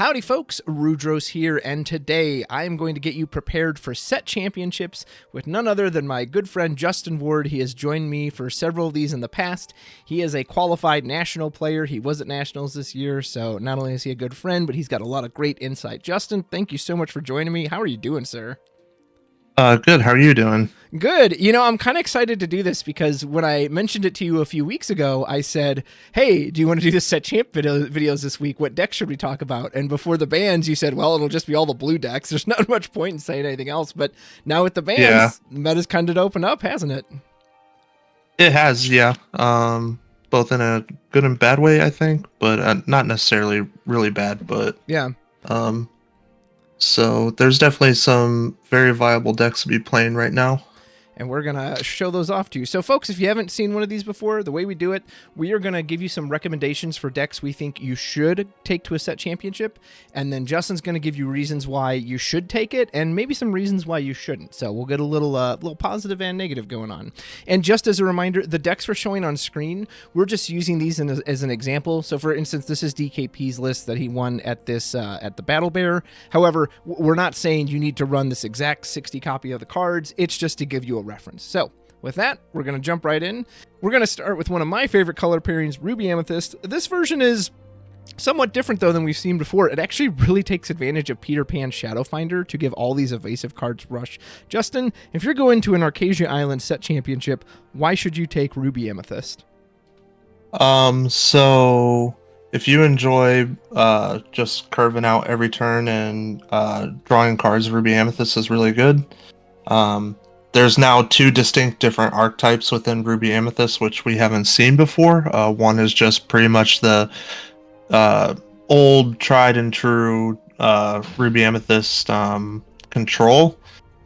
Howdy folks, Rudrose here, and today I am going to get you prepared for set championships with none other than my good friend Justin Ward. He has joined me for several of these in the past. He is a qualified national player. He was at nationals this year, so not only is he a good friend, but he's got a lot of great insight. Justin, thank you so much for joining me. How are you doing, sir? Good. How are you doing? Good. You know, I'm kind of excited to do this because when I mentioned it to you a few weeks ago, I said, hey, do you want to do the set champ videos this week? What deck should we talk about? And before the bans, you said, well, it'll just be all the blue decks. There's not much point in saying anything else. But now with the bans, Yeah, meta's kind of opened up, hasn't it? it has. Yeah. Both in a good and bad way, I think, but not necessarily really bad. But Yeah. um, so there's definitely some very viable decks to be playing right now. And we're going to show those off to you. So, folks, if you haven't seen one of these before, the way we do it, we are going to give you some recommendations for decks we think you should take to a set championship, and then Justin's going to give you reasons why you should take it, and maybe some reasons why you shouldn't. So we'll get a little positive and negative going on. And just as a reminder, the decks we're showing on screen, we're just using these as an example. So, for instance, this is DKP's list that he won at this at the Battle Bear. However, we're not saying you need to run this exact 60 copy of the cards. It's just to give you a reference. So with that, we're going to jump right in. We're going to start with one of my favorite color pairings, Ruby Amethyst. This version is somewhat different, though, than we've seen before. It actually really takes advantage of Peter Pan's Shadow Finder to give all these evasive cards rush. Justin, if you're going to an Archazia Island set championship, why should you take Ruby Amethyst? So if you enjoy just curving out every turn and drawing cards, Ruby Amethyst is really good. There's now two distinct different archetypes within Ruby Amethyst, which we haven't seen before. One is just pretty much the old, tried and true Ruby Amethyst control,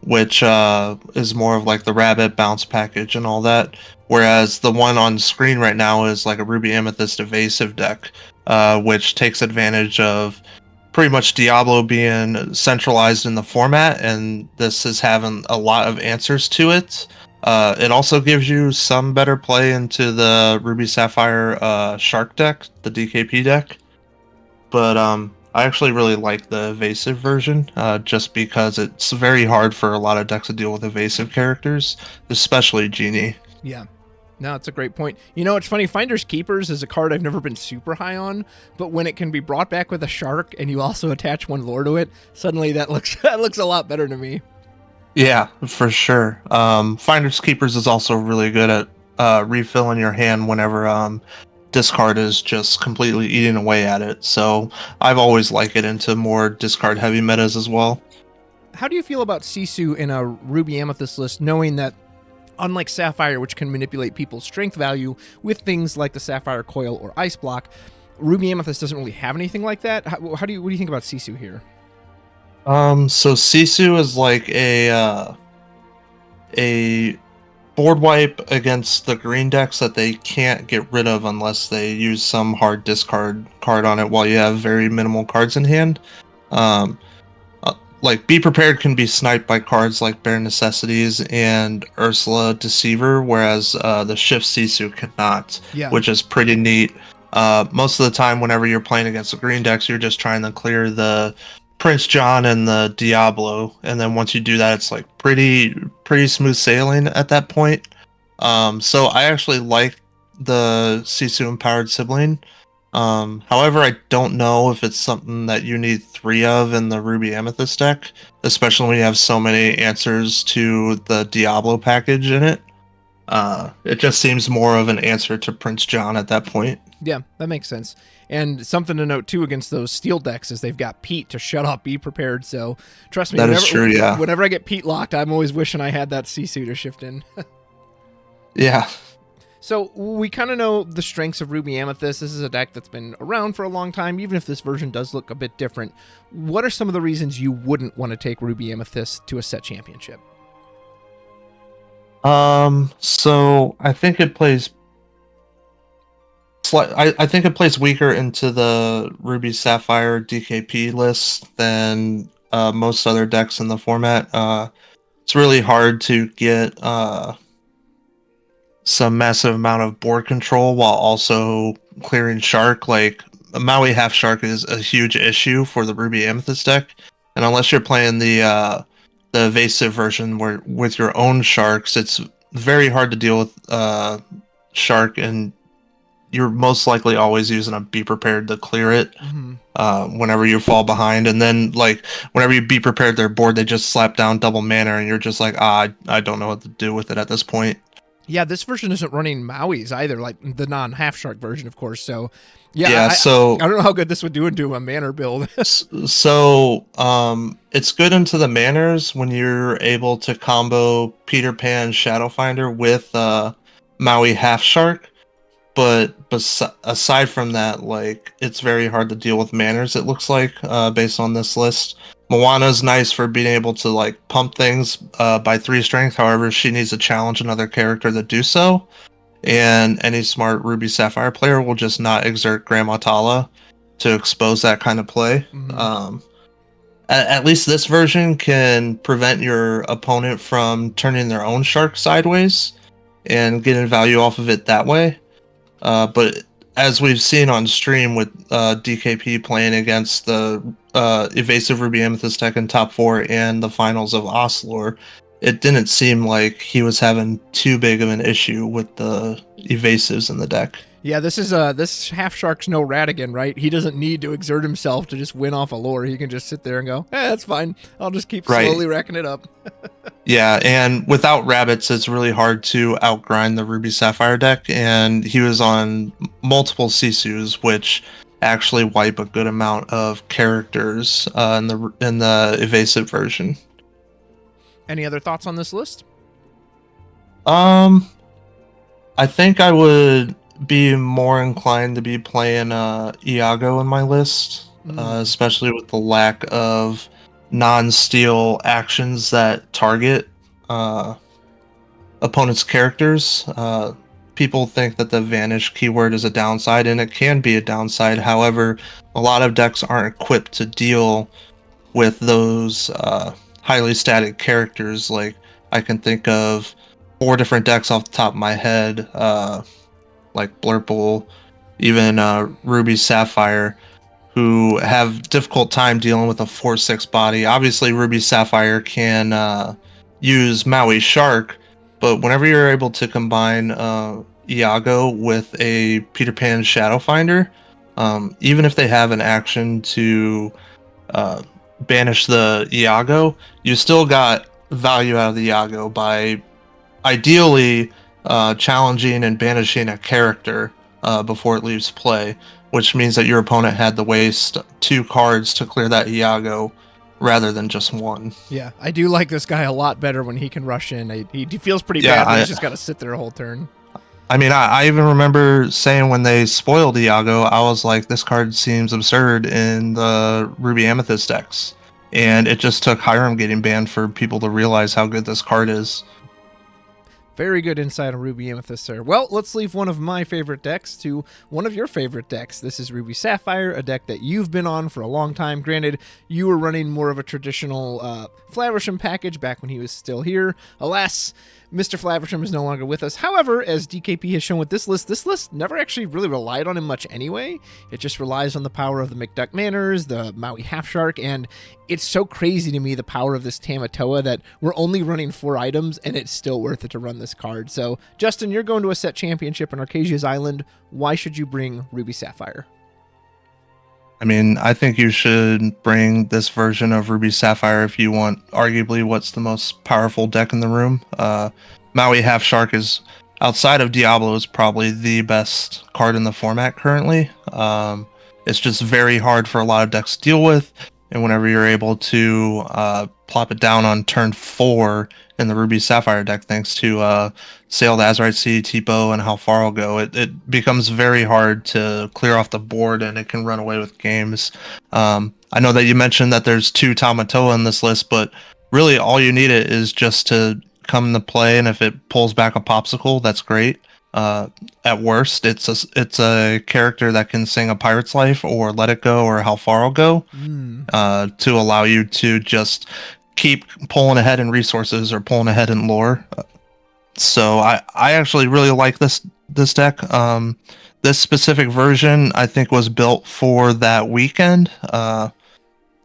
which is more of like the rabbit bounce package and all that. Whereas the one on screen right now is like a Ruby Amethyst evasive deck, which takes advantage of pretty much Diablo being centralized in the format, and this is having a lot of answers to it. It also gives you some better play into the Ruby Sapphire Shark deck, the DKP deck. But I actually really like the evasive version, just because it's very hard for a lot of decks to deal with evasive characters, especially Genie. Yeah. No, it's a great point. You know, it's funny, Finders Keepers is a card I've never been super high on, but when it can be brought back with a shark and you also attach one lore to it, suddenly that looks a lot better to me. Yeah, for sure. Finders Keepers is also really good at refilling your hand whenever discard is just completely eating away at it. So I've always liked it into more discard heavy metas as well. How do you feel about Sisu in a Ruby Amethyst list, knowing that unlike Sapphire, which can manipulate people's strength value with things like the Sapphire Coil or Ice Block, Ruby Amethyst doesn't really have anything like that? What do you think about Sisu here? So Sisu is like a board wipe against the green decks that they can't get rid of unless they use some hard discard card on it while you have very minimal cards in hand. Like, Be Prepared can be sniped by cards like Bare Necessities and Ursula Deceiver, whereas the Shift Sisu cannot, Yeah. which is pretty neat. Most of the time, whenever you're playing against the green decks, you're just trying to clear the Prince John and the Diablo, and then once you do that, it's like pretty smooth sailing at that point. So I actually like the Sisu Empowered Sibling. However, I don't know if it's something that you need 3 of in the Ruby Amethyst deck, especially when you have so many answers to the Diablo package in it. It just seems more of an answer to Prince John at that point. Yeah, that makes sense. And something to note, too, against those steel decks is they've got Pete to shut off Be Prepared. So trust me, That is true, yeah. Whenever I get Pete locked, I'm always wishing I had that Sisu to shift in. Yeah. So we kind of know the strengths of Ruby Amethyst. This is a deck that's been around for a long time, even if this version does look a bit different. What are some of the reasons you wouldn't want to take Ruby Amethyst to a set championship? So I think it plays I think it plays weaker into the Ruby Sapphire DKP list than most other decks in the format. It's really hard to get some massive amount of board control while also clearing Shark. Like, Maui Half Shark is a huge issue for the Ruby Amethyst deck, and unless you're playing the evasive version where with your own sharks, it's very hard to deal with shark, and you're most likely always using a be prepared to clear it whenever you fall behind, and then like whenever you be prepared their board, they just slap down double mana, and you're just like, I don't know what to do with it at this point. Yeah, this version isn't running Maui's either, like the non-half shark version, of course. So, So I don't know how good this would do into a manor build. so it's good into the manners when you're able to combo Peter Pan Shadowfinder with Maui Half Shark. But aside from that, like it's very hard to deal with manners. It looks like based on this list. Moana's nice for being able to like pump things by 3 strength. However, she needs to challenge another character to do so. And any smart Ruby Sapphire player will just not exert Grandma Tala to expose that kind of play. At least this version can prevent your opponent from turning their own shark sideways and getting value off of it that way. But as we've seen on stream with DKP playing against the evasive Ruby Amethyst deck in top 4 and the finals of Oslor, it didn't seem like he was having too big of an issue with the evasives in the deck. Yeah, this half shark's no Radigan, right? He doesn't need to exert himself to just win off a lore. He can just sit there and go, that's fine. I'll just keep slowly racking it up. Yeah, and without rabbits, it's really hard to outgrind the Ruby Sapphire deck, and he was on multiple Sisus, which actually wipe a good amount of characters in the evasive version. Any other thoughts on this list? I think I would be more inclined to be playing Iago in my list, especially with the lack of non-steal actions that target opponents' characters. People think that the vanish keyword is a downside, and it can be a downside. However, a lot of decks aren't equipped to deal with those highly static characters. Like, I can think of 4 different decks off the top of my head, like Blurle, even Ruby Sapphire, who have difficult time dealing with a 4/6 body. Obviously, Ruby Sapphire can use Maui Shark, but whenever you're able to combine Iago with a Peter Pan Shadowfinder, even if they have an action to banish the Iago, you still got value out of the Iago by ideally challenging and banishing a character before it leaves play, which means that your opponent had to waste 2 cards to clear that Iago rather than just 1. Yeah, I do like this guy a lot better when he can rush in. He feels pretty bad when he's just got to sit there a whole turn. I mean, I even remember saying when they spoiled Iago, I was like, this card seems absurd in the Ruby Amethyst decks. And it just took Hiram getting banned for people to realize how good this card is. Very good insight on Ruby Amethyst, sir. Well, let's leave one of my favorite decks to one of your favorite decks. This is Ruby Sapphire, a deck that you've been on for a long time. Granted, you were running more of a traditional Flaversham package back when he was still here. Alas, Mr. Flaversham is no longer with us. However, as DKP has shown with this list never actually really relied on him much anyway. It just relies on the power of the McDuck Manors, the Maui Half Shark, and it's so crazy to me, the power of this Tamatoa, that we're only running 4 items, and it's still worth it to run this card. So, Justin, you're going to a set championship on Archazia's Island. Why should you bring Ruby Sapphire? I mean, I think you should bring this version of Ruby Sapphire if you want arguably what's the most powerful deck in the room. Maui Half Shark is, outside of Diablo, is probably the best card in the format currently. It's just very hard for a lot of decks to deal with, and whenever you're able to plop it down on turn 4 in the Ruby Sapphire deck, thanks to Sail the Azurite Sea, Tipo, and How Far I'll Go, it becomes very hard to clear off the board, and it can run away with games. I know that you mentioned that there's 2 Tamatoa in this list, but really all you need it is just to come into play, and if it pulls back a popsicle, that's great. At worst, it's a character that can sing A Pirate's Life or Let It Go or How Far I'll Go to allow you to just keep pulling ahead in resources or pulling ahead in lore. So I actually really like this deck. This specific version I think was built for that weekend.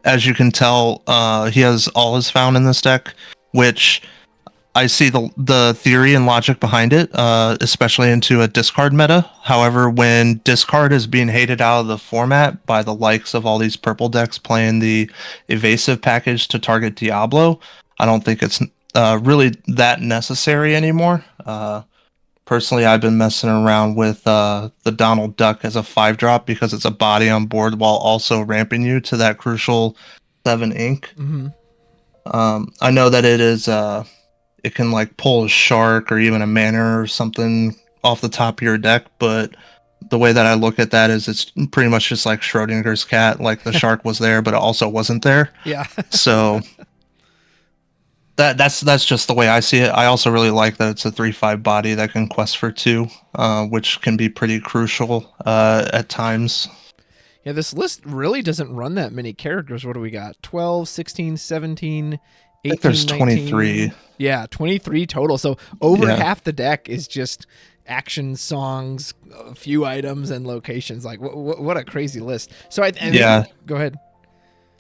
As you can tell, he has all his found in this deck, which I see the theory and logic behind it, especially into a discard meta. However, when discard is being hated out of the format by the likes of all these purple decks playing the evasive package to target Diablo, I don't think it's really that necessary anymore. Personally, I've been messing around with the Donald Duck as a 5-drop because it's a body on board while also ramping you to that crucial 7 ink. Mm-hmm. I know that it can like pull a shark or even a mana or something off the top of your deck, but the way that I look at that is it's pretty much just like Schrodinger's cat. Like the shark was there, but it also wasn't there. Yeah. So that's just the way I see it. I also really like that it's a 3/5 body that can quest for 2, which can be pretty crucial at times. Yeah, this list really doesn't run that many characters. What do we got? 12, 16, 17, 18, I think there's 19. 23. Yeah, 23 total. So over Yeah. half the deck is just action songs, a few items, and locations. Like, what a crazy list. So Yeah. Go ahead.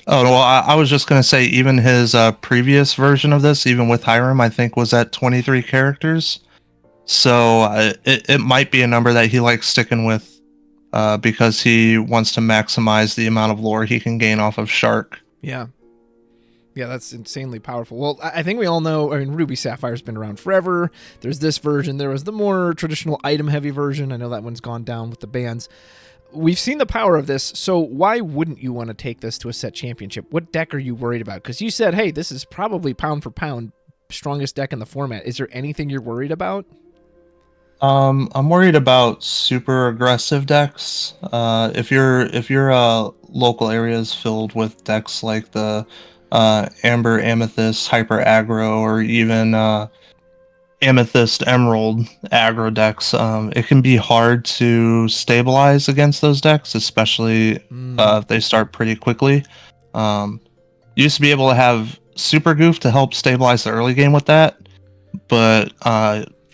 Oh, well, I was just going to say, even his previous version of this, even with Hiram, I think was at 23 characters. So it might be a number that he likes sticking with because he wants to maximize the amount of lore he can gain off of Shark. Yeah. Yeah, that's insanely powerful. Well, I think we all know, I mean, Ruby Sapphire's been around forever. There's this version. There was the more traditional item-heavy version. I know that one's gone down with the bans. We've seen the power of this, so why wouldn't you want to take this to a set championship? What deck are you worried about? Because you said, hey, this is probably pound for pound strongest deck in the format. Is there anything you're worried about? I'm worried about super aggressive decks. If your local area is filled with decks like the Amber Amethyst Hyper Aggro or even Amethyst Emerald aggro decks, it can be hard to stabilize against those decks, especially if they start pretty quickly. You used to be able to have Super Goof to help stabilize the early game with that, but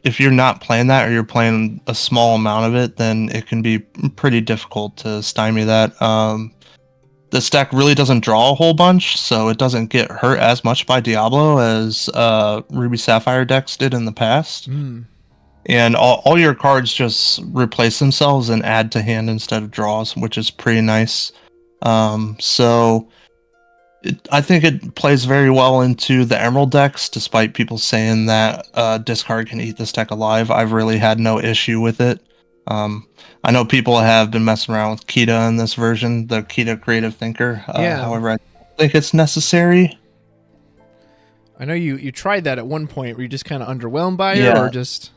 if you're not playing that or you're playing a small amount of it, then it can be pretty difficult to stymie that. This deck really doesn't draw a whole bunch, so it doesn't get hurt as much by Diablo as Ruby Sapphire decks did in the past. And all your cards just replace themselves and add to hand instead of draws, which is pretty nice. So I think it plays very well into the Emerald decks, despite people saying that discard can eat this deck alive. I've really had no issue with it. I know people have been messing around with Kita in this version, the Kita Creative Thinker. However, I don't think it's necessary. I know you tried that at one point. Were you just kind of underwhelmed by it, or just...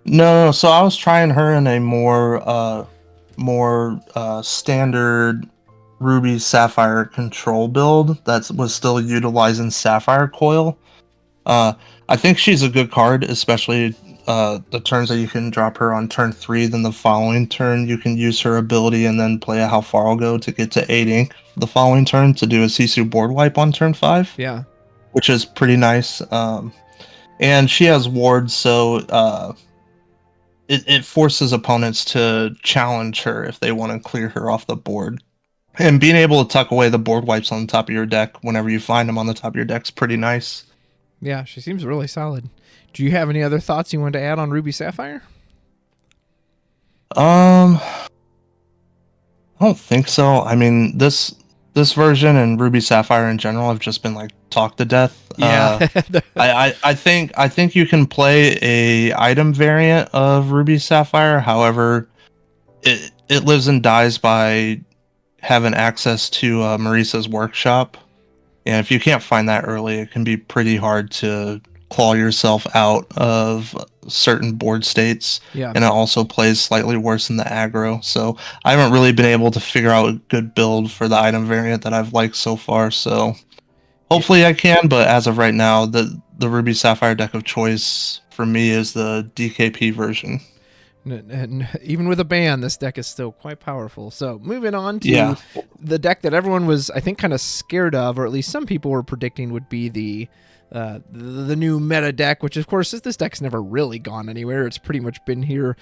No. So I was trying her in a more standard Ruby Sapphire control build that was still utilizing Sapphire Coil. I think she's a good card, especially the turns that you can drop her on turn 3. Then the following turn you can use her ability and then play a How Far I'll Go to get to 8 ink the following turn to do a Sisu board wipe on turn 5. Yeah, which is pretty nice. And she has wards, so it forces opponents to challenge her if they want to clear her off the board. And being able to tuck away the board wipes on the top of your deck whenever you find them on the top of your deck is pretty nice. Yeah, she seems really solid. Do you have any other thoughts you wanted to add on Ruby Sapphire? I don't think so. I mean, this version and Ruby Sapphire in general have just been like talked to death. Yeah. I think you can play a item variant of Ruby Sapphire. However, it lives and dies by having access to Marisa's workshop. And if you can't find that early, it can be pretty hard to claw yourself out of certain board states. Yeah. And it also plays slightly worse than the aggro. So I haven't really been able to figure out a good build for the item variant that I've liked so far. So hopefully I can, but as of right now, the Ruby Sapphire deck of choice for me is the DKP version. And even with a ban, this deck is still quite powerful. So moving on to the deck that everyone was, I think, kind of scared of, or at least some people were predicting would be the the new meta deck, which of course this deck's never really gone anywhere. It's pretty much been here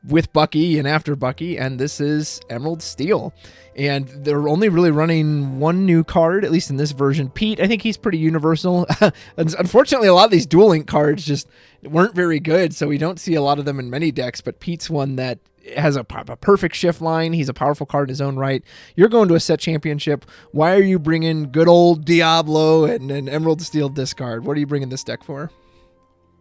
with Bucky and after Bucky, and this is Emerald Steel. And they're only really running one new card, at least in this version. Pete, I think he's pretty universal. Unfortunately, a lot of these Duel Link cards just weren't very good, so we don't see a lot of them in many decks, but Pete's one that has a perfect shift line. He's a powerful card in his own right. You're going to a set championship. Why are you bringing good old Diablo and Emerald Steel discard? What are you bringing this deck for?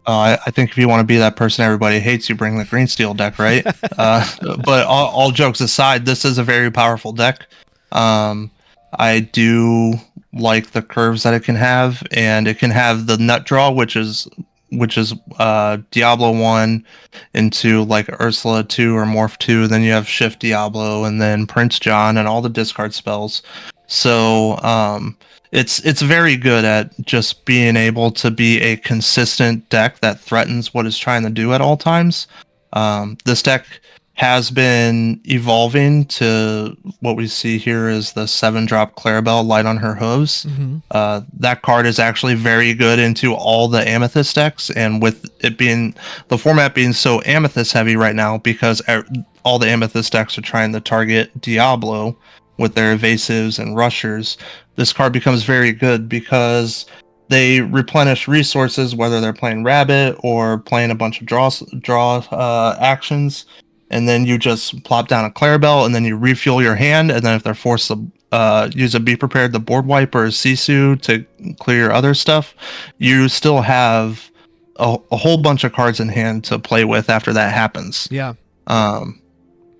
I think if you want to be that person everybody hates, you bring the green steel deck, right? But all jokes aside, this is a very powerful deck. I do like the curves that it can have, and it can have the nut draw, which is Diablo 1 into like Ursula 2 or Morph 2. Then you have Shift Diablo, and then Prince John, and all the discard spells. So it's very good at just being able to be a consistent deck that threatens what it's trying to do at all times. This deck has been evolving to what we see here is the 7-drop Clarabelle, Light on Her Hooves. Mm-hmm. That card is actually very good into all the Amethyst decks, and with it being the format being so Amethyst heavy right now, because all the Amethyst decks are trying to target Diablo with their evasives and rushers, this card becomes very good because they replenish resources, whether they're playing Rabbit or playing a bunch of draw actions, and then you just plop down a Clarabelle, and then you refuel your hand, and then if they're forced to use a Be Prepared, the Board Wipe, or a Sisu to clear your other stuff, you still have a whole bunch of cards in hand to play with after that happens. Yeah.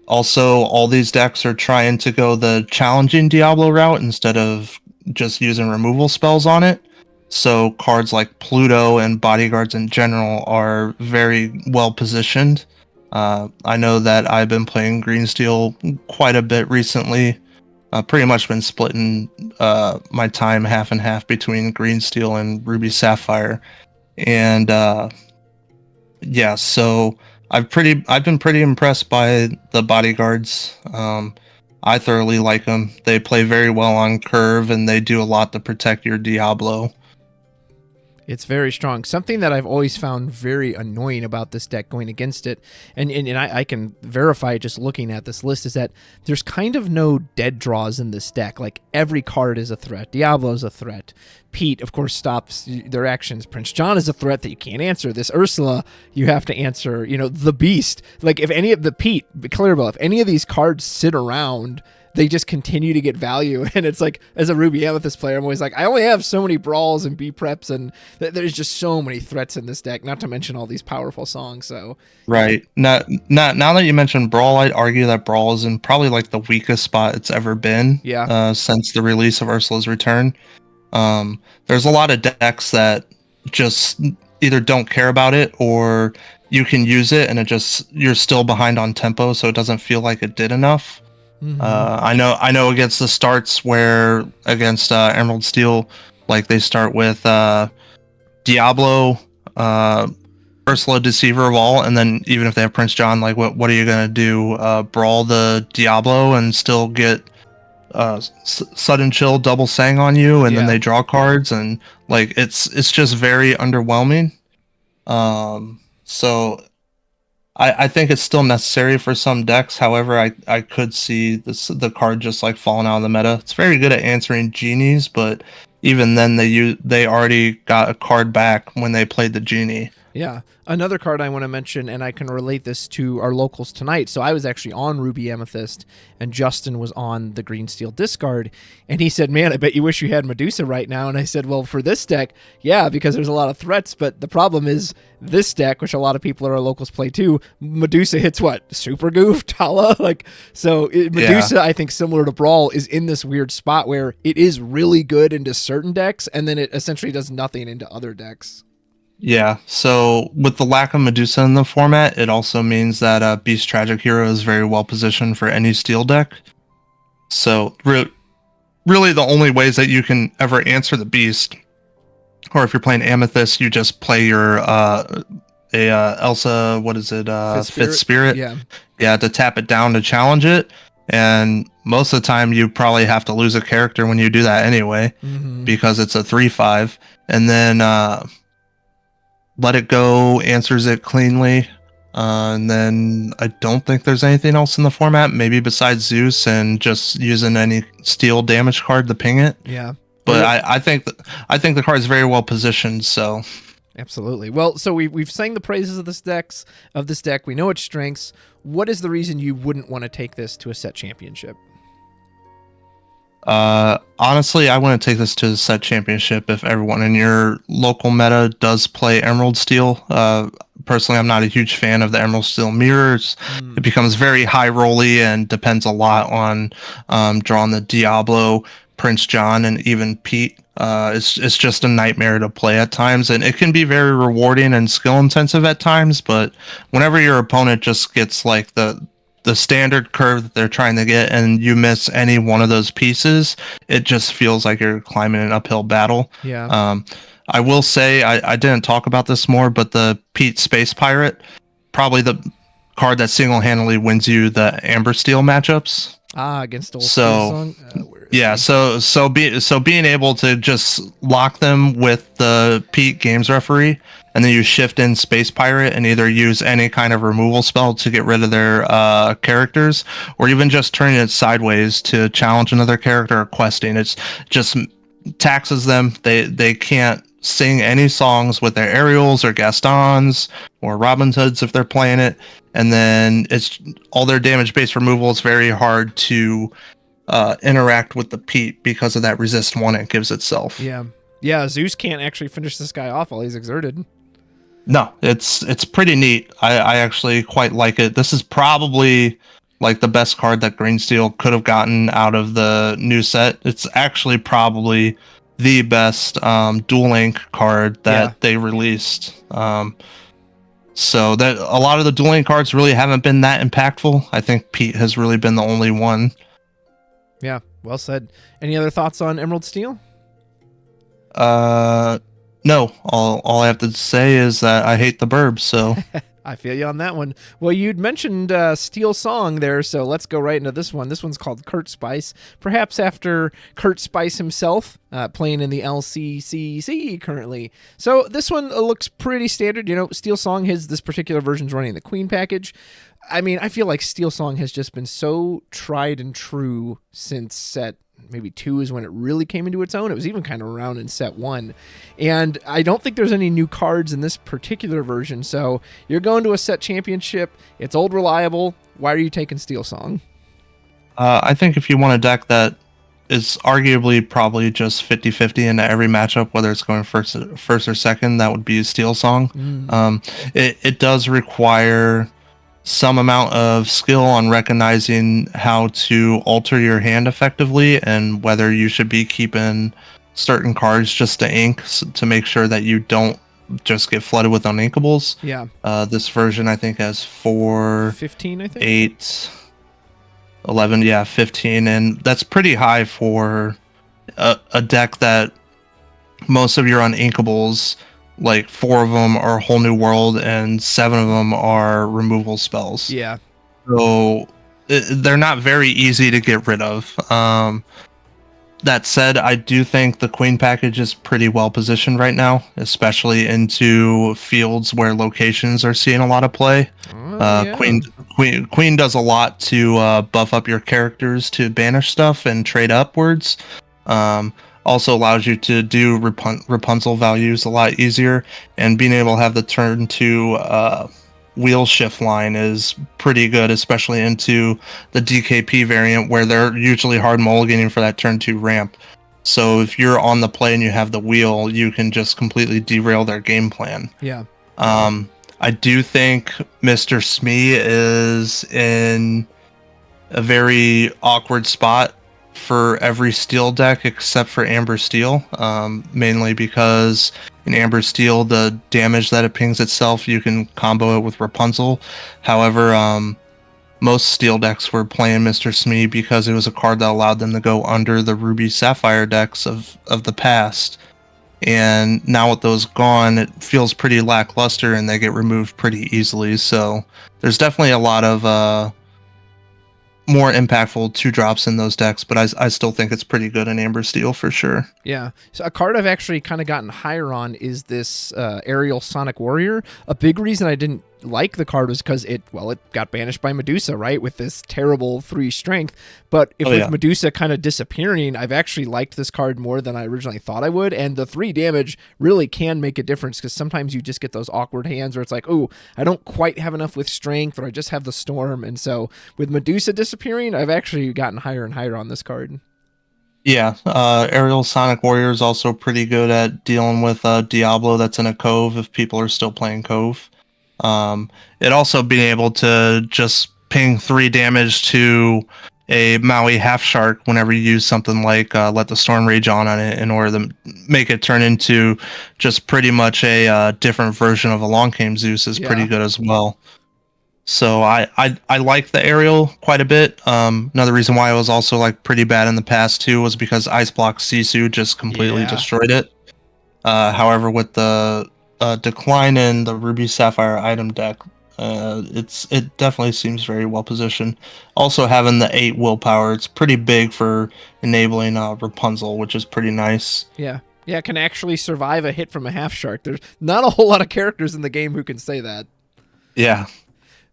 Also, all these decks are trying to go the challenging Diablo route instead of just using removal spells on it. So cards like Pluto and Bodyguards in general are very well positioned. I know that I've been playing Green Steel quite a bit recently. Pretty much been splitting my time half and half between Green Steel and Ruby Sapphire. And yeah, so I've been pretty impressed by the Bodyguards. I thoroughly like them. They play very well on curve, and they do a lot to protect your Diablo. It's very strong. Something that I've always found very annoying about this deck going against it, and I can verify just looking at this list, is that there's kind of no dead draws in this deck. Like, every card is a threat. Diablo's a threat. Pete, of course, stops their actions. Prince John is a threat that you can't answer. This Ursula, you have to answer. The Beast. Like, if any of the Pete, Clarabelle, if any of these cards sit around, they just continue to get value. And it's like, as a Ruby Amethyst player, I'm always like, I only have so many brawls and B-preps, and there's just so many threats in this deck, not to mention all these powerful songs. So right. Now that you mentioned Brawl, I'd argue that Brawl is in probably like the weakest spot it's ever been. Yeah. Since the release of Ursula's Return. There's a lot of decks that just either don't care about it, or you can use it and you're still behind on tempo, so it doesn't feel like it did enough. Mm-hmm. I know against the starts where against Emerald Steel, like they start with Diablo, Ursula, Deceiver of All, and then even if they have Prince John, like what are you gonna do? Brawl the Diablo and still get sudden chill double sang on you, and then they draw cards, and like it's just very underwhelming. So I think it's still necessary for some decks. However, I could see the card just like falling out of the meta. It's very good at answering genies, but even then they already got a card back when they played the genie. Yeah. Another card I want to mention, and I can relate this to our locals tonight. So I was actually on Ruby Amethyst, and Justin was on the Green Steel discard, and he said, man, I bet you wish you had Medusa right now. And I said, well, for this deck, yeah, because there's a lot of threats, but the problem is this deck, which a lot of people at our locals play too, Medusa hits what? Super Goof? Tala? Medusa, I think, similar to Brawl, is in this weird spot where it is really good into certain decks, and then it essentially does nothing into other decks. Yeah, so with the lack of Medusa in the format, it also means that Beast Tragic Hero is very well positioned for any steel deck. So really the only ways that you can ever answer the Beast, or if you're playing Amethyst, you just play your Elsa, what is it, Fifth Spirit? Yeah, to tap it down to challenge it. And most of the time you probably have to lose a character when you do that anyway, because it's a 3/5. and then Let It Go answers it cleanly. And then I don't think there's anything else in the format, maybe besides Zeus and just using any steel damage card to ping it. Yeah. But I think the card is very well positioned. So absolutely. Well, so we've sang the praises of this deck. We know its strengths. What is the reason you wouldn't want to take this to a set championship? Honestly, I want to take this to the set championship if everyone in your local meta does play Emerald Steel. Personally, I'm not a huge fan of the Emerald Steel mirrors. It becomes very high rolly and depends a lot on drawing the Diablo, Prince John, and even Pete. It's just a nightmare to play at times, and it can be very rewarding and skill intensive at times. But whenever your opponent just gets like the standard curve that they're trying to get and you miss any one of those pieces, it just feels like you're climbing an uphill battle. Yeah. I will say I didn't talk about this more, but the Pete Space Pirate, probably the card that single-handedly wins you the Amber Steel matchups. Against old Steelsong. Yeah, so being able to just lock them with the Pete Games Referee, and then you shift in Space Pirate and either use any kind of removal spell to get rid of their characters, or even just turning it sideways to challenge another character or questing. It's just taxes them. They can't sing any songs with their Ariels or Gastons or Robin Hoods if they're playing it. And then it's all their damage-based removal is very hard to interact with the Pete because of that resist 1 it gives itself. Yeah, Zeus can't actually finish this guy off while he's exerted. No, it's pretty neat. I actually quite like it. This is probably like the best card that Green Steel could have gotten out of the new set. It's actually probably the best Duel Link card that they released. So that a lot of the Duel Link cards really haven't been that impactful. I think Pete has really been the only one. Yeah, well said. Any other thoughts on Emerald Steel? No. All I have to say is that I hate the burbs, so I feel you on that one. Well, you'd mentioned Steelsong there, so let's go right into this one. This one's called Kurt Spice, perhaps after Kurt Spice himself, playing in the LCCC currently. So this one looks pretty standard. You know, Steelsong, this particular version's running the Queen package. I mean, I feel like Steelsong has just been so tried and true since set maybe 2 is when it really came into its own. It was even kind of around in set 1. And I don't think there's any new cards in this particular version. So you're going to a set championship. It's old reliable. Why are you taking Steelsong? I think if you want a deck that is arguably probably just 50-50 into every matchup, whether it's going first or second, that would be Steelsong. It does require some amount of skill on recognizing how to alter your hand effectively and whether you should be keeping certain cards just to ink to make sure that you don't just get flooded with uninkables. Yeah. This version I think has 15, I think. 8, 11, 15, and that's pretty high for a deck that most of your uninkables, like 4 of them are Whole New World and 7 of them are removal spells. Yeah. So they're not very easy to get rid of. That said, I do think the Queen package is pretty well positioned right now, especially into fields where locations are seeing a lot of play. Queen does a lot to buff up your characters to banish stuff and trade upwards. Also allows you to do Rapunzel values a lot easier, and being able to have the turn to wheel shift line is pretty good, especially into the DKP variant where they're usually hard mulliganing for that turn 2 ramp. So if you're on the play and you have the wheel, you can just completely derail their game plan. Yeah. I do think Mr. Smee is in a very awkward spot for every steel deck except for Amber Steel, mainly because in Amber Steel the damage that it pings itself you can combo it with Rapunzel. However, most steel decks were playing Mr. Smee because it was a card that allowed them to go under the Ruby Sapphire decks of the past, and now with those gone it feels pretty lackluster and they get removed pretty easily. So there's definitely a lot of more impactful 2-drops in those decks, but I still think it's pretty good in Amber Steel for sure. Yeah. So a card I've actually kind of gotten higher on is this Aerial Sonic Warrior. A big reason I didn't like the card was because it got banished by Medusa, right? With this terrible 3 strength. But with Medusa kind of disappearing, I've actually liked this card more than I originally thought I would. And the 3 damage really can make a difference, because sometimes you just get those awkward hands where it's like, oh, I don't quite have enough with strength, or I just have the storm. And so with Medusa disappearing, I've actually gotten higher and higher on this card. Yeah, Aerial Sonic Warrior is also pretty good at dealing with Diablo that's in a cove if people are still playing cove. It also being able to just ping 3 damage to a Maui half shark whenever you use something like Let the Storm Rage on it in order to make it turn into just pretty much a different version of a Long Game Zeus is pretty good as well. So I like the aerial quite a bit. Another reason why it was also like pretty bad in the past too was because Ice Block Sisu just completely destroyed it. However, with the decline in the Ruby Sapphire item deck, it definitely seems very well positioned. Also having the 8 willpower, it's pretty big for enabling Rapunzel, which is pretty nice. Yeah, it can actually survive a hit from a half shark. There's not a whole lot of characters in the game who can say that. Yeah.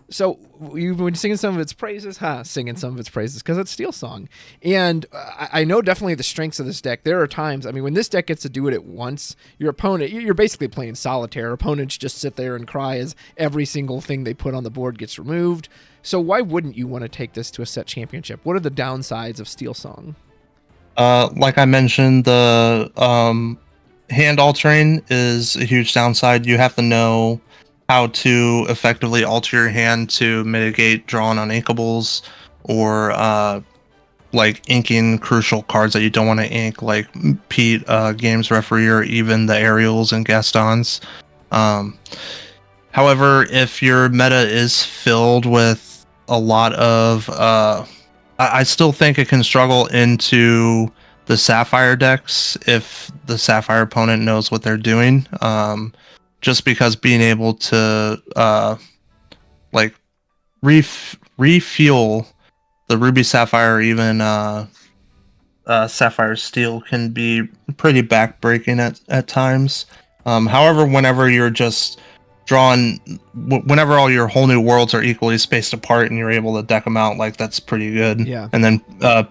So you've been singing some of its praises, singing some of its praises because it's Steelsong. And I know definitely the strengths of this deck. There are times, I mean, when this deck gets to do it at once, your opponent, you're basically playing solitaire. Opponents just sit there and cry as every single thing they put on the board gets removed. So why wouldn't you want to take this to a set championship? What are the downsides of Steelsong? Like I mentioned, the hand altering is a huge downside. You have to know how to effectively alter your hand to mitigate drawing uninkables or like inking crucial cards that you don't want to ink, like Pete, games referee, or even the Ariels and Gastons. However, if your meta is filled with a lot of I still think it can struggle into the Sapphire decks if the Sapphire opponent knows what they're doing. Just because being able to like refuel the Ruby Sapphire or even Sapphire Steel can be pretty backbreaking at times. However, whenever you're just drawing, whenever all your whole new worlds are equally spaced apart and you're able to deck them out, like that's pretty good. Yeah. And then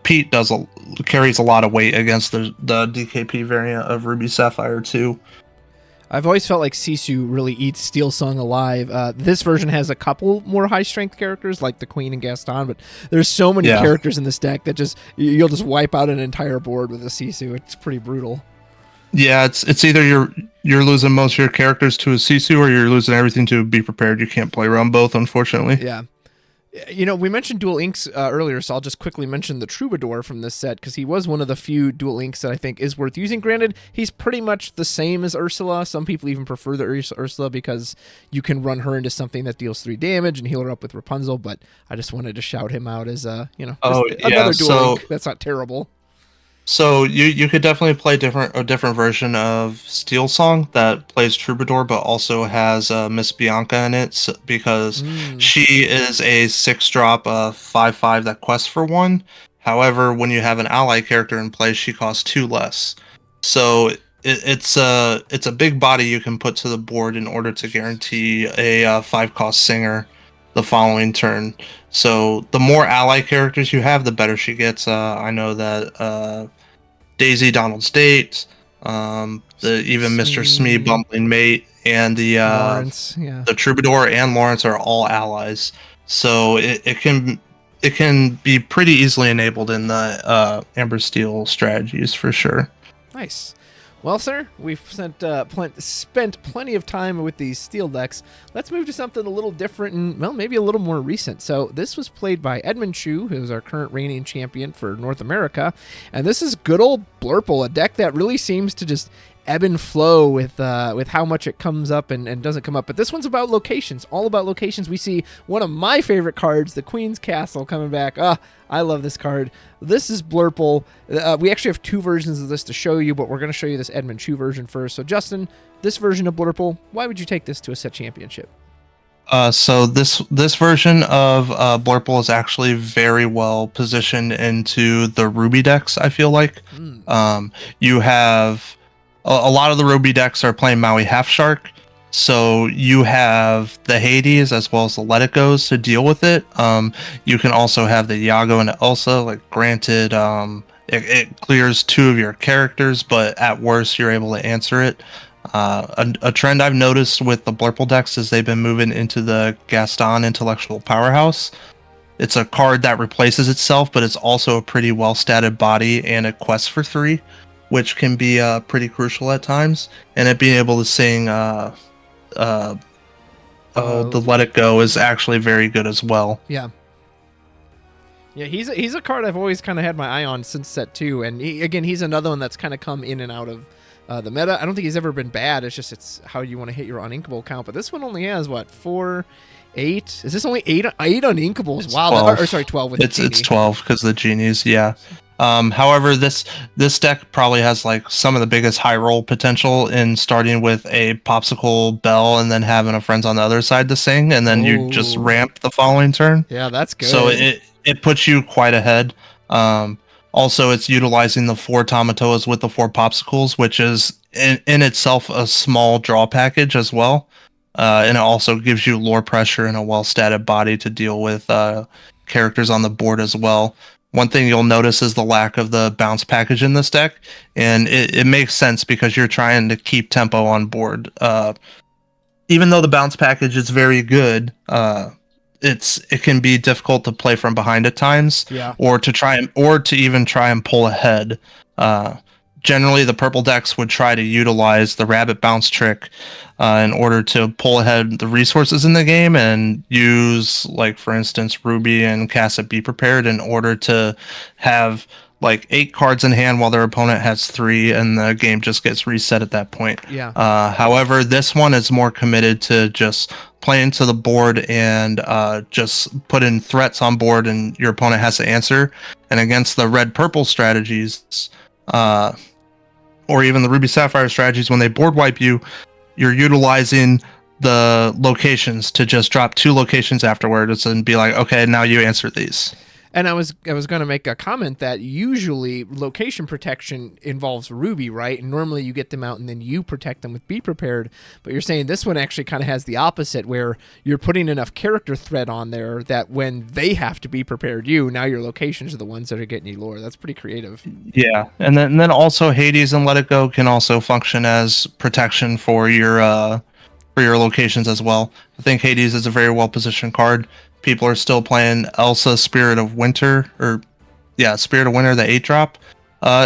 Pete carries a lot of weight against the DKP variant of Ruby Sapphire too. I've always felt like Sisu really eats Steelsong alive. This version has a couple more high-strength characters, like the Queen and Gaston, but there's so many characters in this deck that you'll just wipe out an entire board with a Sisu. It's pretty brutal. Yeah, it's either you're losing most of your characters to a Sisu, or you're losing everything to Be Prepared. You can't play around both, unfortunately. Yeah. You know, we mentioned Dual Inks earlier, so I'll just quickly mention the Troubadour from this set, because he was one of the few Dual Inks that I think is worth using. Granted, he's pretty much the same as Ursula. Some people even prefer the Ursula because you can run her into something that deals 3 damage and heal her up with Rapunzel, but I just wanted to shout him out as, another Dual Ink that's not terrible. So you could definitely play a different version of Steelsong that plays Troubadour, but also has Miss Bianca in it, because she is a 6-drop 5/5 that quests for 1. However, when you have an ally character in play, she costs 2 less. So it's a big body you can put to the board in order to guarantee a 5-cost singer the following turn. So the more ally characters you have, the better she gets. I know that Daisy, Donald State, even Mr. Smee, Bumbling Mate, and the Lawrence, the Troubadour and Lawrence are all allies. So it can be pretty easily enabled in the Amber Steel strategies for sure. Nice. Well, sir, we've spent plenty of time with these steel decks. Let's move to something a little different and, well, maybe a little more recent. So this was played by Edmund Chu, who is our current reigning champion for North America. And this is good old Blurple, a deck that really seems to just ebb and flow with how much it comes up and doesn't come up. But this one's about locations, all about locations. We see one of my favorite cards, the Queen's Castle, coming back. I love this card. This is Blurple. We actually have 2 versions of this to show you, but we're going to show you this Edmund Chu version first. So, Justin, this version of Blurple, why would you take this to a set championship? So this version of Blurple is actually very well positioned into the Ruby decks. I feel like you have a lot of the Ruby decks are playing Maui Half Shark, so you have the Hades as well as the Let It Goes to deal with it. You can also have the Iago and the Elsa. Like, granted, it clears two of your characters, but at worst, you're able to answer it. A trend I've noticed with the Blurple decks is they've been moving into the Gaston Intellectual Powerhouse. It's a card that replaces itself, but it's also a pretty well-statted body and a quest for 3, which can be pretty crucial at times. And it being able to sing the Let It Go is actually very good as well. Yeah. Yeah, he's a card I've always kind of had my eye on since set 2, and he's another one that's kind of come in and out of the meta. I don't think he's ever been bad. It's how you want to hit your uninkable count. But this one only has, what, 4, 8? Is this only 8 uninkables? It's wow. 12. Or sorry, 12 with the genie. It's 12 because the genies, yeah. However, this deck probably has like some of the biggest high roll potential in starting with a Popsicle Bell and then having a Friends on the other side to sing, and then you just ramp the following turn. Yeah, that's good. So it puts you quite ahead. Also, it's utilizing the 4 Tomatoas with the 4 Popsicles, which is in itself a small draw package as well. And it also gives you lore pressure and a well-statted body to deal with characters on the board as well. One thing you'll notice is the lack of the bounce package in this deck, and it makes sense because you're trying to keep tempo on board. Even though the bounce package is very good, it can be difficult to play from behind at times, or to even try and pull ahead. Generally, the purple decks would try to utilize the rabbit bounce trick in order to pull ahead the resources in the game and use, like, for instance, Ruby and Cassia Be Prepared in order to have like 8 cards in hand while their opponent has 3, and the game just gets reset at that point. However, this one is more committed to just playing to the board and just put in threats on board, and your opponent has to answer. And against the red-purple strategies, or even the Ruby Sapphire strategies, when they board wipe you, you're utilizing the locations to just drop 2 locations afterwards and be like, okay, now you answer these. And I was going to make a comment that usually location protection involves Ruby, right? And normally you get them out and then you protect them with Be Prepared. But you're saying this one actually kind of has the opposite, where you're putting enough character threat on there that when they have to be prepared now your locations are the ones that are getting you lore. That's pretty creative. Yeah, and then also Hades and Let It Go can also function as protection for your locations as well. I think Hades is a very well positioned card. People are still playing Elsa Spirit of Winter, the 8-drop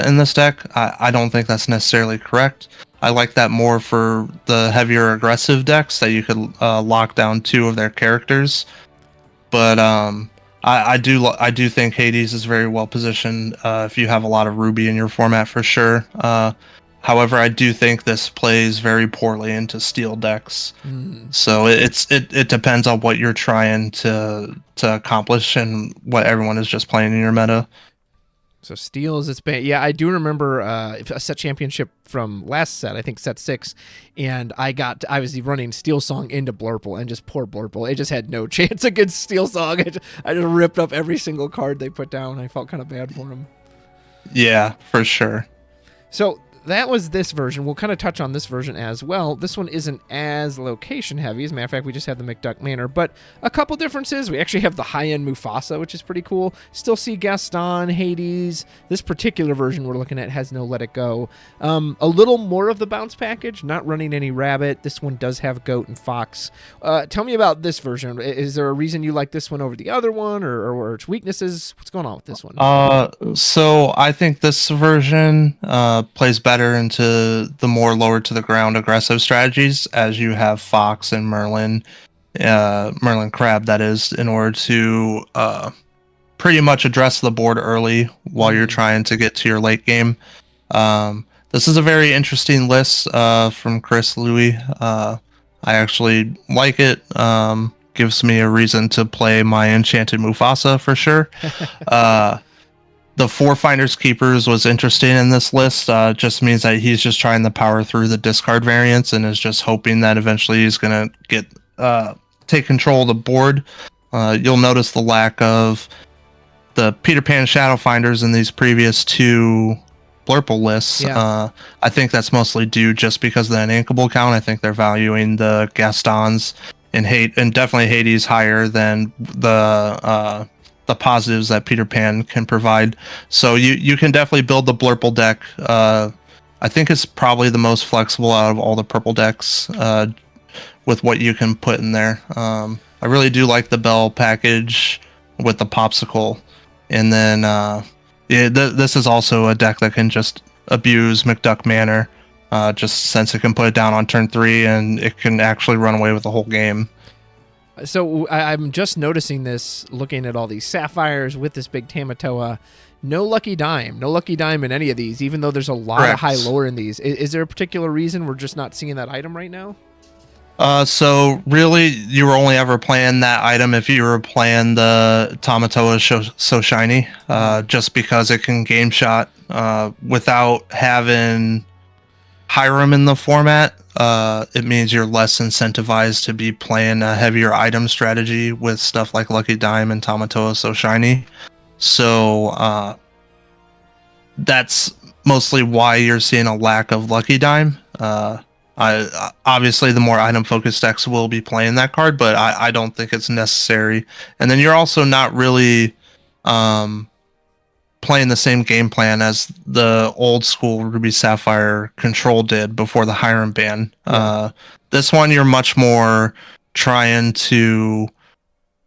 in this deck. I don't think that's necessarily correct. I like that more for the heavier aggressive decks that you could lock down 2 of their characters. But I do think Hades is very well positioned if you have a lot of Ruby in your format for sure. However, I do think this plays very poorly into steel decks. So it depends on what you're trying to accomplish and what everyone is just playing in your meta. So steel is its bane. Yeah, I do remember a set championship from last set, I think set 6, and I was running Steelsong into Blurple, and just poor Blurple. It just had no chance against Steelsong. I just ripped up every single card they put down. I felt kind of bad for him. Yeah, for sure. So that was this version. We'll kind of touch on this version as well. This one isn't as location heavy. As a matter of fact, we just have the McDuck Manor, but a couple differences. We actually have the high-end Mufasa, which is pretty cool. Still see Gaston, Hades. This particular version we're looking at has no Let It Go. A little more of the bounce package, not running any rabbit. This one does have goat and fox. Tell me about this version. Is there a reason you like this one over the other one, or its weaknesses? What's going on with this one? So I think this version plays better into the more lower to the ground aggressive strategies, as you have Fox and Merlin Crab, that is, in order to pretty much address the board early while you're trying to get to your late game. This is a very interesting list from Chris Louis. I actually like it. Gives me a reason to play my Enchanted Mufasa for sure. The 4 Finders Keepers was interesting in this list. Just means that he's just trying to power through the discard variants and is just hoping that eventually he's going to get take control of the board, you'll notice the lack of the Peter Pan Shadow Finders in these previous two Blurple lists. Yeah. I think that's mostly due just because of the uninkable count. I think they're valuing the Gastons and definitely Hades higher than the positives that Peter Pan can provide. So you can definitely build the Blurple deck. I think it's probably the most flexible out of all the purple decks with what you can put in there. I really do like the Bell package with the Popsicle. And then this is also a deck that can just abuse McDuck Manor, just since it can put it down on turn 3 and it can actually run away with the whole game. So I'm just noticing this, looking at all these Sapphires with this big Tamatoa. No Lucky Dime in any of these, even though there's a lot of high lore in these. Is there a particular reason we're just not seeing that item right now? So really, you were only ever playing that item if you were playing the Tamatoa So Shiny, just because it can game shot without having Hiram in the format. It means you're less incentivized to be playing a heavier item strategy with stuff like Lucky Dime and Tamatoa So Shiny. So that's mostly why you're seeing a lack of Lucky Dime. Obviously the more item focused decks will be playing that card, but I don't think it's necessary. And then you're also not really playing the same game plan as the old school Ruby Sapphire Control did before the Hiram ban. Yeah. This one you're much more trying to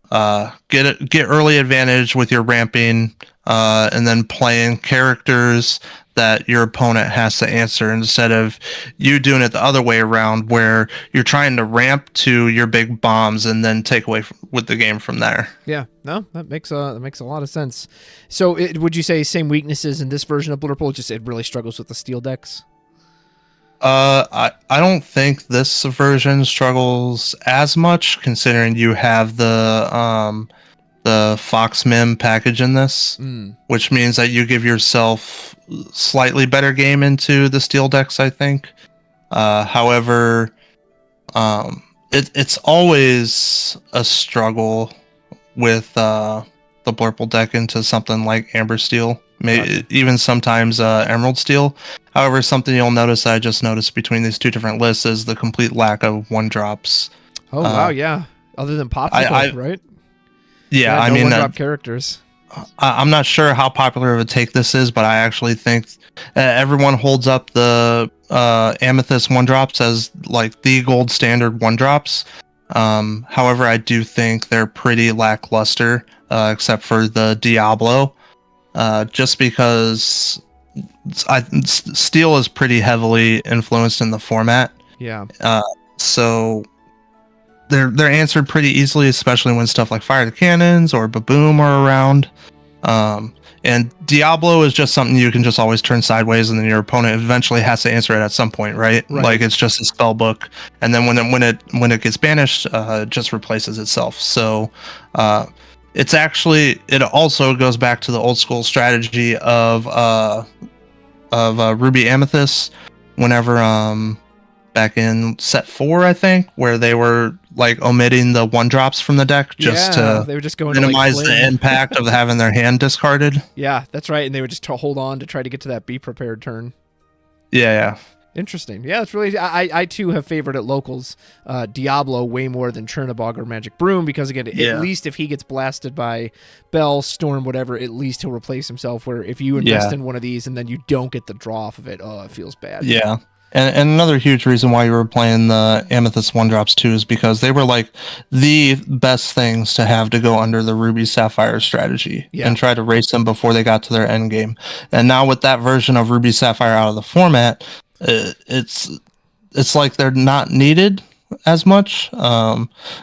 get early advantage with your ramping, and then playing characters that your opponent has to answer instead of you doing it the other way around where you're trying to ramp to your big bombs and then take away with the game from there. Yeah, no, that makes a lot of sense. So would you say same weaknesses in this version of Blurple? Just it really struggles with the steel decks? I don't think this version struggles as much considering you have the Fox Mim package in this, which means that you give yourself slightly better game into the steel decks, I think. However, it's always a struggle with the Blurple deck into something like Amber Steel, maybe even sometimes Emerald Steel. However, something you'll notice I just noticed between these two different lists is the complete lack of 1-drops. Oh wow, yeah. Other than Popsicle, right? Yeah, I mean, one-drop characters. I'm not sure how popular of a take this is, but I actually think everyone holds up the Amethyst 1-drops as like the gold standard 1-drops. However, I do think they're pretty lackluster, except for the Diablo, just because Steel is pretty heavily influenced in the format. Yeah. So they're answered pretty easily, especially when stuff like Fire the Cannons or Baboom are around. And Diablo is just something you can just always turn sideways, and then your opponent eventually has to answer it at some point, right? Like it's just a spell book, and then when it gets banished, it just replaces itself. So it also goes back to the old school strategy of Ruby Amethyst, whenever back in set 4, I think, where they were like omitting the 1-drops from the deck just to they were just going minimize to, like, the impact of having their hand discarded. Yeah, that's right. And they would just hold on to try to get to that be prepared turn. Yeah. Interesting. Yeah, it's really. I too have favored at locals Diablo way more than Chernabog or Magic Broom because again, at least if he gets blasted by Bell, Storm, whatever, at least he'll replace himself. Where if you invest in one of these and then you don't get the draw off of it, it feels bad. Yeah. And another huge reason why you were playing the Amethyst 1-drops too is because they were like the best things to have to go under the Ruby Sapphire strategy and try to race them before they got to their end game. And now with that version of Ruby Sapphire out of the format, it's like they're not needed as much.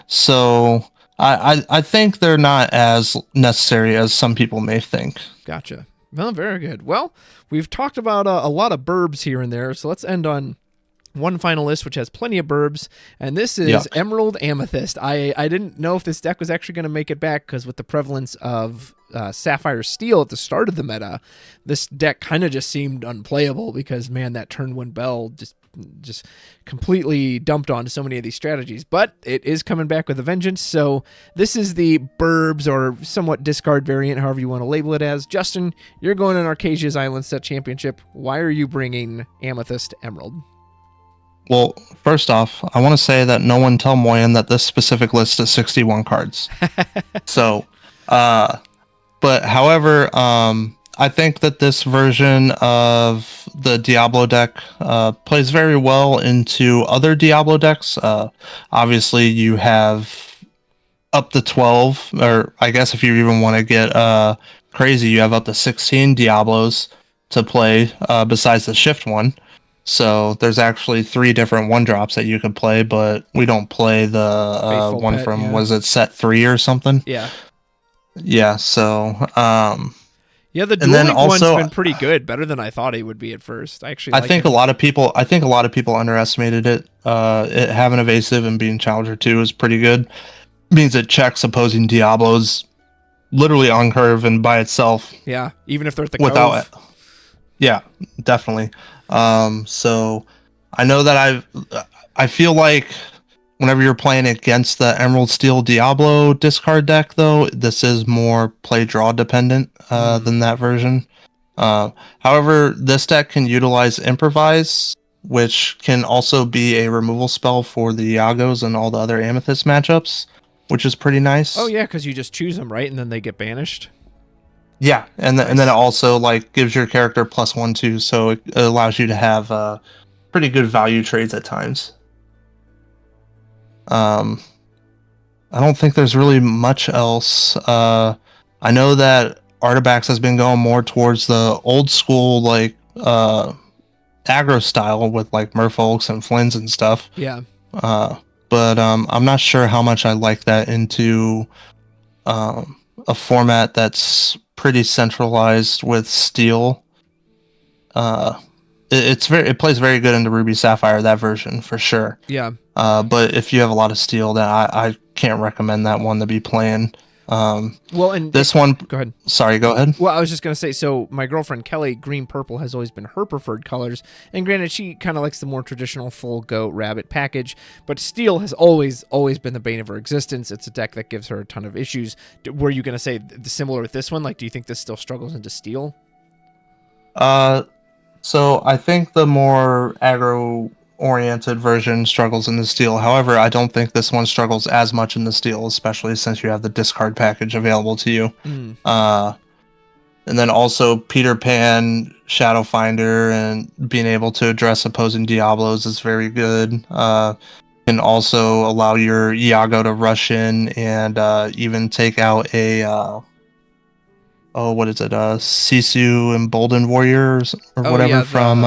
So I think they're not as necessary as some people may think. Gotcha. Well, very good. Well, we've talked about a lot of burbs here and there, so let's end on one final list, which has plenty of burbs, and this is Emerald Amethyst. I didn't know if this deck was actually going to make it back, because with the prevalence of Sapphire Steel at the start of the meta, this deck kind of just seemed unplayable, because, man, that turn 1 Bell just completely dumped onto so many of these strategies. But it is coming back with a vengeance, so this is the burbs or somewhat discard variant, however you want to label it as. Justin, you're going on Archazia's Island Set Championship. Why are you bringing Amethyst Emerald? Well, first off, I want to say that no one tell Moyen that this specific list is 61 cards. So, but however, I think that this version of the Diablo deck plays very well into other Diablo decks. Obviously, you have up to 12, or I guess if you even want to get crazy, you have up to 16 Diablos to play besides the shift one. So there's actually 3 different 1-drops that you can play, but we don't play the one pet, from, was it set 3 or something? Yeah. Yeah, so... yeah, the dueling one's been pretty good, better than I thought it would be at first. I think a lot of people underestimated it. It having evasive and being Challenger 2 is pretty good. It means it checks opposing Diablos literally on curve and by itself. Yeah, even if they're at the without cove. Yeah, definitely. So I know that I feel like whenever you're playing against the Emerald Steel Diablo discard deck, though, this is more play draw dependent than that version. However, this deck can utilize Improvise, which can also be a removal spell for the Iagos and all the other Amethyst matchups, which is pretty nice. Oh yeah, because you just choose them, right, and then they get banished. Yeah, and then it also like gives your character +1/+2, so it allows you to have pretty good value trades at times. I don't think there's really much else. I know that Artifacts has been going more towards the old school like aggro style with like Merfolks and Flins and stuff. Yeah. But I'm not sure how much I like that into a format that's pretty centralized with Steel. It plays very good into Ruby Sapphire, that version for sure. Yeah. But if you have a lot of Steel, then I can't recommend that one to be playing. Well, and this one. Go ahead. Sorry, go ahead. Well, I was just gonna say. So my girlfriend Kelly, green purple has always been her preferred colors, and granted, she kind of likes the more traditional full goat rabbit package. But Steel has always been the bane of her existence. It's a deck that gives her a ton of issues. Were you gonna say similar with this one? Like, do you think this still struggles into Steel? So I think the more aggro-oriented version struggles in the Steel. However, I don't think this one struggles as much in the Steel, especially since you have the discard package available to you. And then also Peter Pan, Shadowfinder, and being able to address opposing Diablos is very good. Can also allow your Iago to rush in and even take out a... what is it? Sisu Emboldened Warriors or whatever from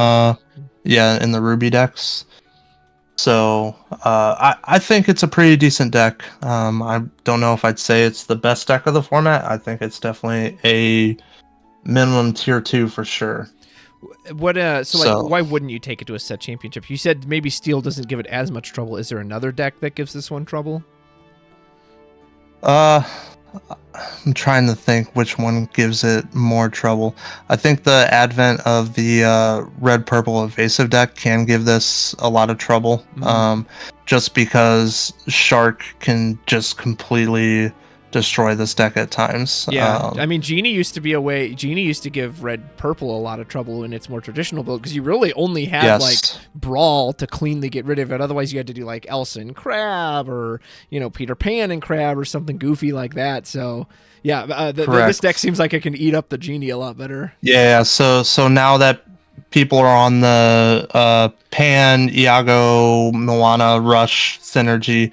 in the Ruby decks. So I think it's a pretty decent deck. I don't know if I'd say it's the best deck of the format. I think it's definitely a minimum tier 2 for sure. What why wouldn't you take it to a set championship? You said maybe Steel doesn't give it as much trouble. Is there another deck that gives this one trouble? I'm trying to think which one gives it more trouble. I think the advent of the red-purple evasive deck can give this a lot of trouble. Just because Shark can just completely destroy this deck at times. Yeah, I mean, Genie used to give red-purple a lot of trouble in its more traditional build, because you really only had like Brawl to cleanly get rid of it. Otherwise, you had to do like Elsa and Crab, or Peter Pan and Crab, or something goofy like that. So yeah, this deck seems like it can eat up the Genie a lot better. Yeah, so now that people are on the Pan, Iago, Moana, Rush synergy,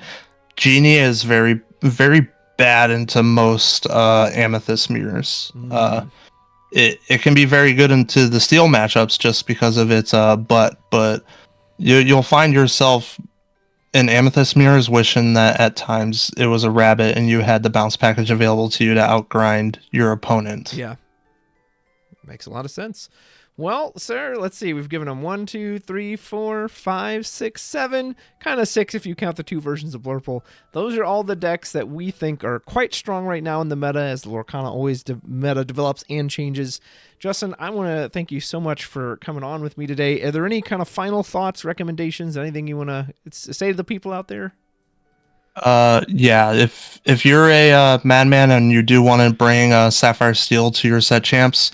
Genie is very, very bad into most Amethyst mirrors. It can be very good into the Steel matchups just because of its but you'll find yourself in Amethyst mirrors wishing that at times it was a rabbit and you had the bounce package available to you to outgrind your opponent. Yeah, makes a lot of sense. Well, sir, let's see. We've given them 1, 2, 3, 4, 5, 6, 7, kind of 6 if you count the 2 versions of Blurple. Those are all the decks that we think are quite strong right now in the meta, as the Lorcana always meta develops and changes. Justin, I want to thank you so much for coming on with me today. Are there any kind of final thoughts, recommendations, anything you want to say to the people out there? Yeah, if you're a madman and you do want to bring Sapphire Steel to your set champs,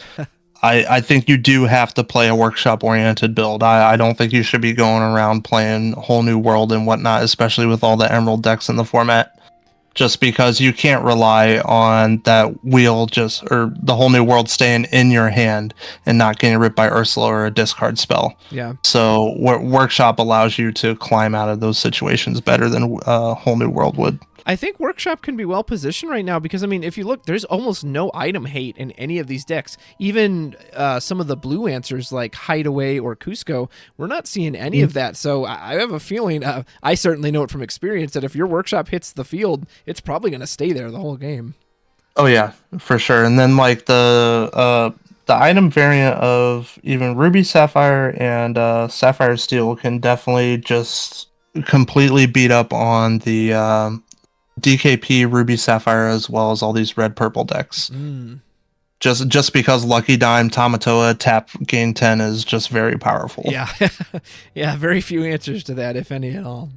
I think you do have to play a workshop oriented build. I don't think you should be going around playing Whole New World and whatnot, especially with all the Emerald decks in the format. Just because you can't rely on that wheel or the Whole New World staying in your hand and not getting ripped by Ursula or a discard spell. Yeah. So Workshop allows you to climb out of those situations better than Whole New World would. I think Workshop can be well positioned right now because, I mean, if you look, there's almost no item hate in any of these decks. Even some of the blue answers like Hideaway or Cusco, we're not seeing any of that. So I have a feeling, I certainly know it from experience, that if your Workshop hits the field, it's probably going to stay there the whole game. Oh, yeah, for sure. And then, like, the item variant of even Ruby Sapphire and Sapphire Steel can definitely just completely beat up on the DKP Ruby Sapphire as well as all these red purple decks. Just because Lucky Dime Tamatoa tap gain 10 is just very powerful. Yeah. Yeah, very few answers to that, if any at all.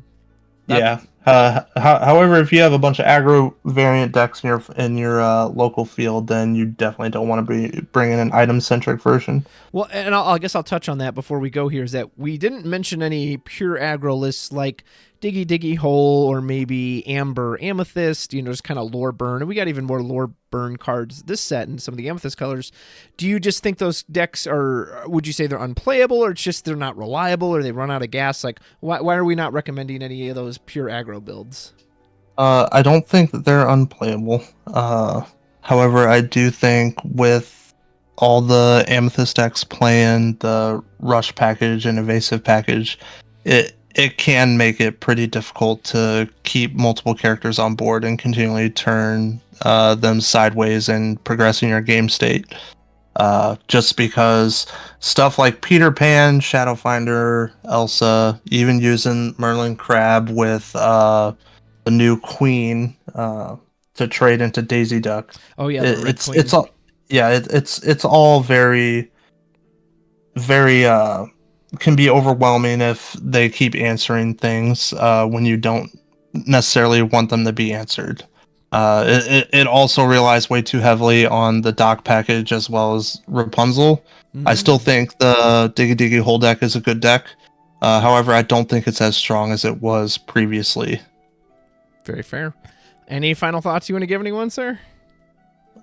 Yeah. However, if you have a bunch of aggro variant decks in your local field, then you definitely don't want to be bringing an item-centric version. Well, and I guess I'll touch on that before we go here, is that we didn't mention any pure aggro lists like Diggy Diggy Hole or maybe Amber Amethyst, just kind of lore burn. And we got even more lore burn cards this set and some of the Amethyst colors. Do you just think those decks would you say they're unplayable, or it's just they're not reliable, or they run out of gas? Like, why are we not recommending any of those pure aggro builds? I don't think that they're unplayable. However, I do think with all the Amethyst decks playing the Rush package and Evasive package, it can make it pretty difficult to keep multiple characters on board and continually turn them sideways and progressing your game state. Just because stuff like Peter Pan, Shadowfinder, Elsa, even using Merlin Crab with the new Queen to trade into Daisy Duck. Oh yeah, it's all it's all very can be overwhelming if they keep answering things when you don't necessarily want them to be answered. It also relies way too heavily on the Doc package as well as Rapunzel. I still think the Diggy Diggy Hole deck is a good deck. However, I don't think it's as strong as it was previously. Very fair. Any final thoughts you want to give anyone, sir?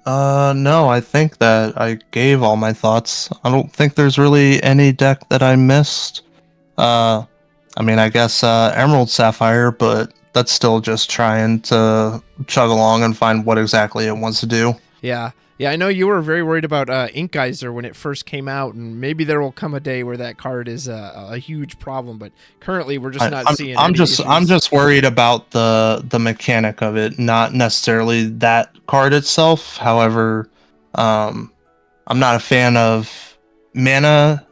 No, I think that I gave all my thoughts. I don't think there's really any deck that I missed. I mean, I guess Emerald Sapphire, but that's still just trying to chug along and find what exactly it wants to do. Yeah. Yeah, I know you were very worried about Ink Geyser when it first came out, and maybe there will come a day where that card is a huge problem. But currently, we're just not seeing. I'm just worried about the mechanic of it, not necessarily that card itself. However, I'm not a fan of mana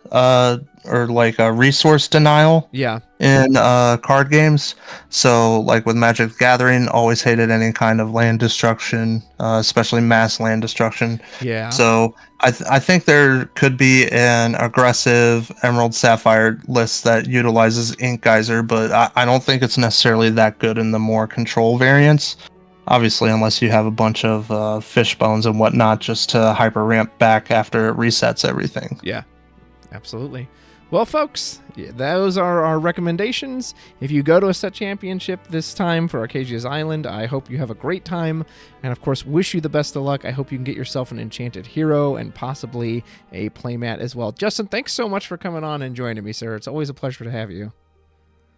or like a resource denial. Yeah. In card games, so like with Magic the Gathering, always hated any kind of land destruction, especially mass land destruction. Yeah. So I think there could be an aggressive Emerald Sapphire list that utilizes Ink Geyser, but I don't think it's necessarily that good in the more control variants. Obviously, unless you have a bunch of fish bones and whatnot, just to hyper ramp back after it resets everything. Yeah, absolutely. Well, folks, those are our recommendations. If you go to a set championship this time for Archazia's Island, I hope you have a great time. And, of course, wish you the best of luck. I hope you can get yourself an enchanted hero and possibly a playmat as well. Justin, thanks so much for coming on and joining me, sir. It's always a pleasure to have you.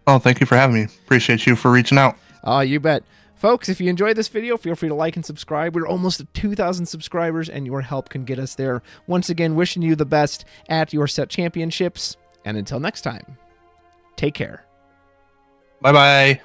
Oh, thank you for having me. Appreciate you for reaching out. Oh, you bet. Folks, if you enjoyed this video, feel free to like and subscribe. We're almost at 2,000 subscribers, and your help can get us there. Once again, wishing you the best at your set championships. And until next time, take care. Bye-bye.